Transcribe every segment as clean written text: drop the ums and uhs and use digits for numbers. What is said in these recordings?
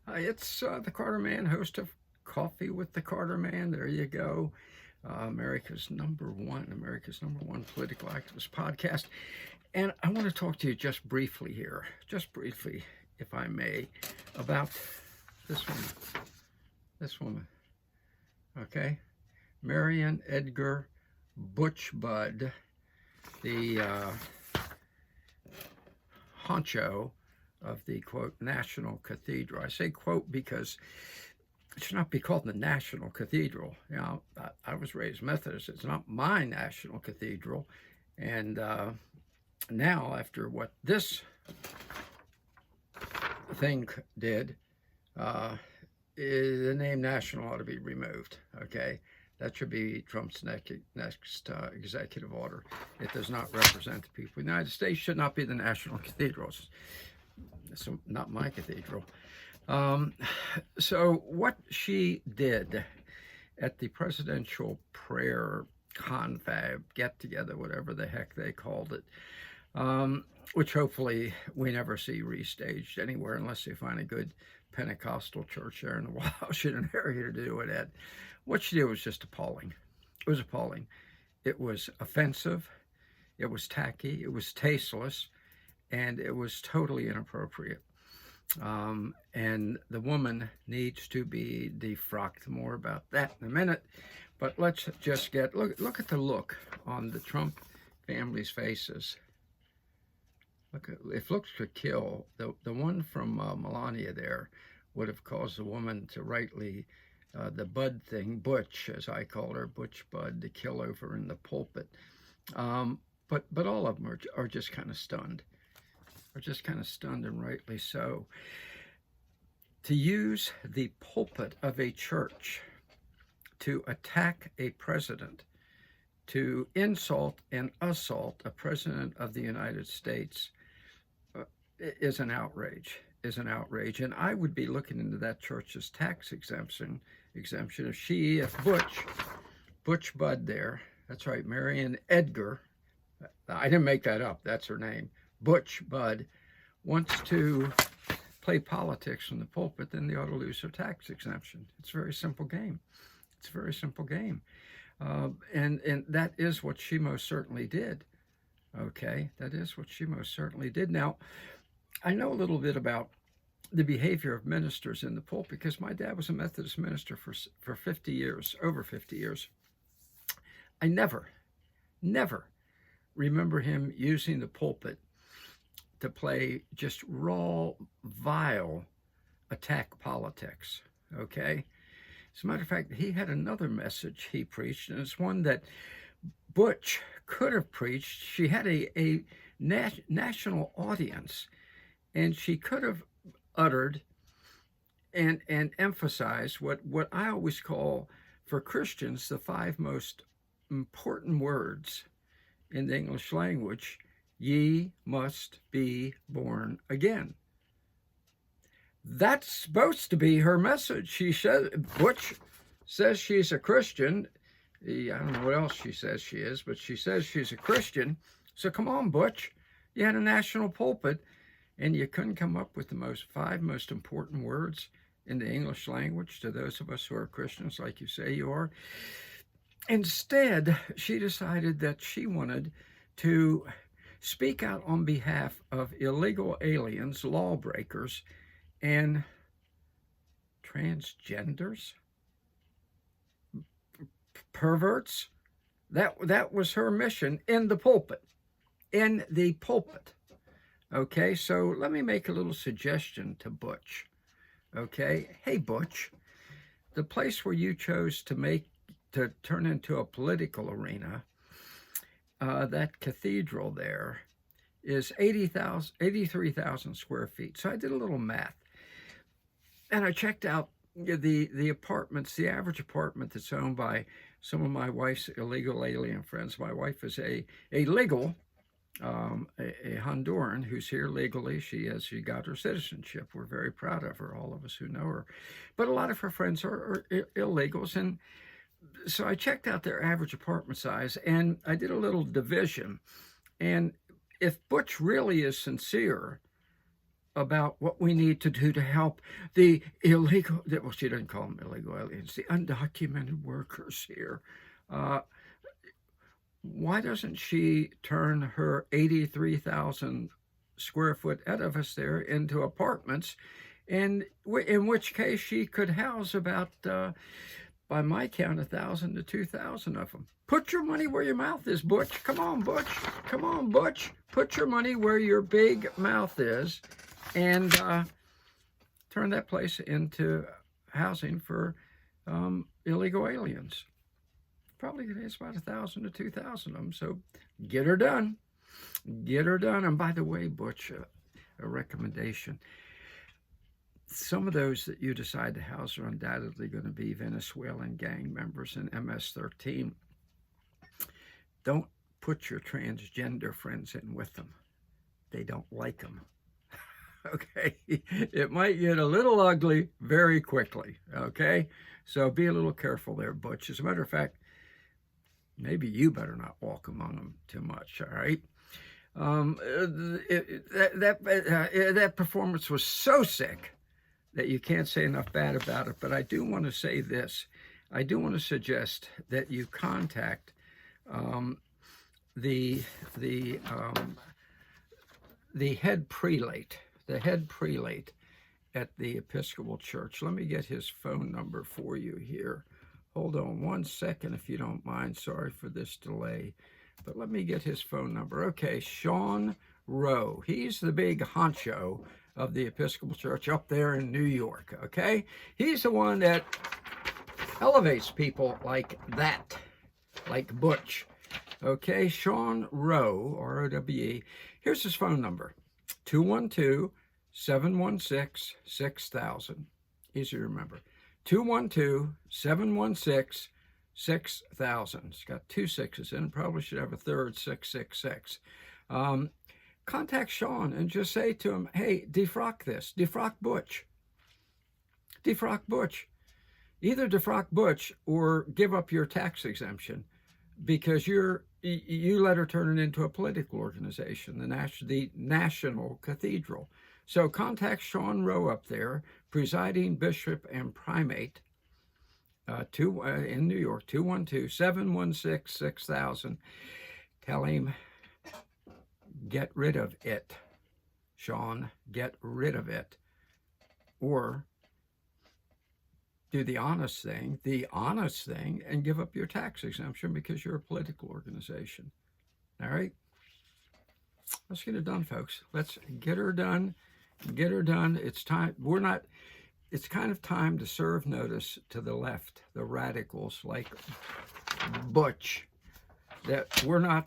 It's the Carter Man, host of Coffee with the Carter Man. There you go. America's number one political activist podcast. And I want to talk to you just briefly here, if I may, about this woman. This woman. Okay? Marian Edgar Butch Budd, the honcho of the, quote, National Cathedral. I say quote because it should not be called the National Cathedral. You know, I was raised Methodist. It's not my National Cathedral. And now, after what this thing did, the name National ought to be removed, okay? That should be Trump's next executive order. It does not represent the people. The United States should not be the National Cathedrals. It's not my cathedral. So what she did at the presidential prayer confab, get-together, whatever the heck they called it, which hopefully we never see restaged anywhere unless they find a good Pentecostal church there in the Washington area to do it at. What she did was just appalling. It was appalling. It was offensive. It was tacky. It was tasteless. And it was totally inappropriate. And the woman needs to be defrocked. More about that in a minute. But let's just look at the look on the Trump family's faces. Look at, if looks could kill, the one from Melania there would have caused the woman to rightly, the Bud thing, Butch, as I call her, Butch Bud, to kill over in the pulpit. But all of them are just kind of stunned. Are just kind of stunned, and rightly so. To use the pulpit of a church to attack a president, to insult and assault a president of the United States, is an outrage. And I would be looking into that church's tax exemption if Butch Budd there, that's right, Marian Edgar, I didn't make that up, that's her name, Butch Budd, wants to play politics from the pulpit, then they ought to lose their tax exemption. It's a very simple game. And that is what she most certainly did. Okay, that is what she most certainly did. Now, I know a little bit about the behavior of ministers in the pulpit because my dad was a Methodist minister for 50 years, over 50 years. I never remember him using the pulpit to play just raw, vile attack politics, okay? As a matter of fact, he had another message he preached, and it's one that Butch could have preached. She had a national audience, and she could have uttered and emphasized what I always call, for Christians, the 5 most important words in the English language: ye must be born again. That's supposed to be her message. She said, Butch says she's a Christian. I don't know what else she says she is, but she says she's a Christian. So come on, Butch. You had a national pulpit, and you couldn't come up with the 5 most important words in the English language to those of us who are Christians, like you say you are. Instead, she decided that she wanted to speak out on behalf of illegal aliens, lawbreakers, and transgenders, perverts. That was her mission in the pulpit. Okay, so let me make a little suggestion to Butch. Okay, hey Butch, the place where you chose to turn into a political arena, that cathedral there, is 83,000 square feet. So I did a little math, and I checked out the apartments, the average apartment that's owned by some of my wife's illegal alien friends. My wife is a legal, a Honduran who's here legally. She got her citizenship. We're very proud of her, all of us who know her. But a lot of her friends are illegals, and so I checked out their average apartment size, and I did a little division. And if Butch really is sincere about what we need to do to help the illegal, well, she doesn't call them illegal aliens, the undocumented workers here. Why doesn't she turn her 83,000 square foot edifice there into apartments, and in which case she could house about, by my count, 1,000 to 2,000 of them. Put your money where your mouth is, Butch. Come on, Butch. Come on, Butch. Put your money where your big mouth is, and turn that place into housing for illegal aliens. Probably it's about 1,000 to 2,000 of them. So get her done. Get her done. And by the way, Butch, a recommendation. Some of those that you decide to house are undoubtedly going to be Venezuelan gang members in MS-13. Don't put your transgender friends in with them. They don't like them. Okay? It might get a little ugly very quickly. Okay? So be a little careful there, Butch. As a matter of fact, maybe you better not walk among them too much, all right? That performance was so sick that you can't say enough bad about it, but I do want to say this. I do want to suggest that you contact the head prelate, at the Episcopal Church. Let me get his phone number for you here. Hold on one second, if you don't mind. Sorry for this delay, but let me get his phone number. Okay, Sean Rowe. He's the big honcho of the Episcopal Church up there in New York, okay? He's the one that elevates people like that, like Butch. Okay, Sean Rowe, R-O-W-E. Here's his phone number, 212-716-6000. Easy to remember. 212-716-6000. It's got 2 6s in it. Probably should have a third, 666. Contact Sean and just say to him, hey, defrock this. Defrock Butch. Defrock Butch. Either defrock Butch or give up your tax exemption, because you let her turn it into a political organization, the National Cathedral. So contact Sean Rowe up there, presiding bishop and primate, in New York, 212-716-6000. Tell him, get rid of it, Sean, get rid of it. Or do the honest thing, and give up your tax exemption because you're a political organization. All right? Let's get it done, folks. Let's get her done. Get her done. It's time. It's kind of time to serve notice to the left, the radicals like Butch, that we're not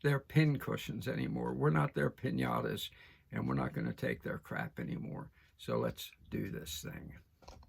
their pin cushions anymore. We're not their piñatas, and we're not going to take their crap anymore. So let's do this thing.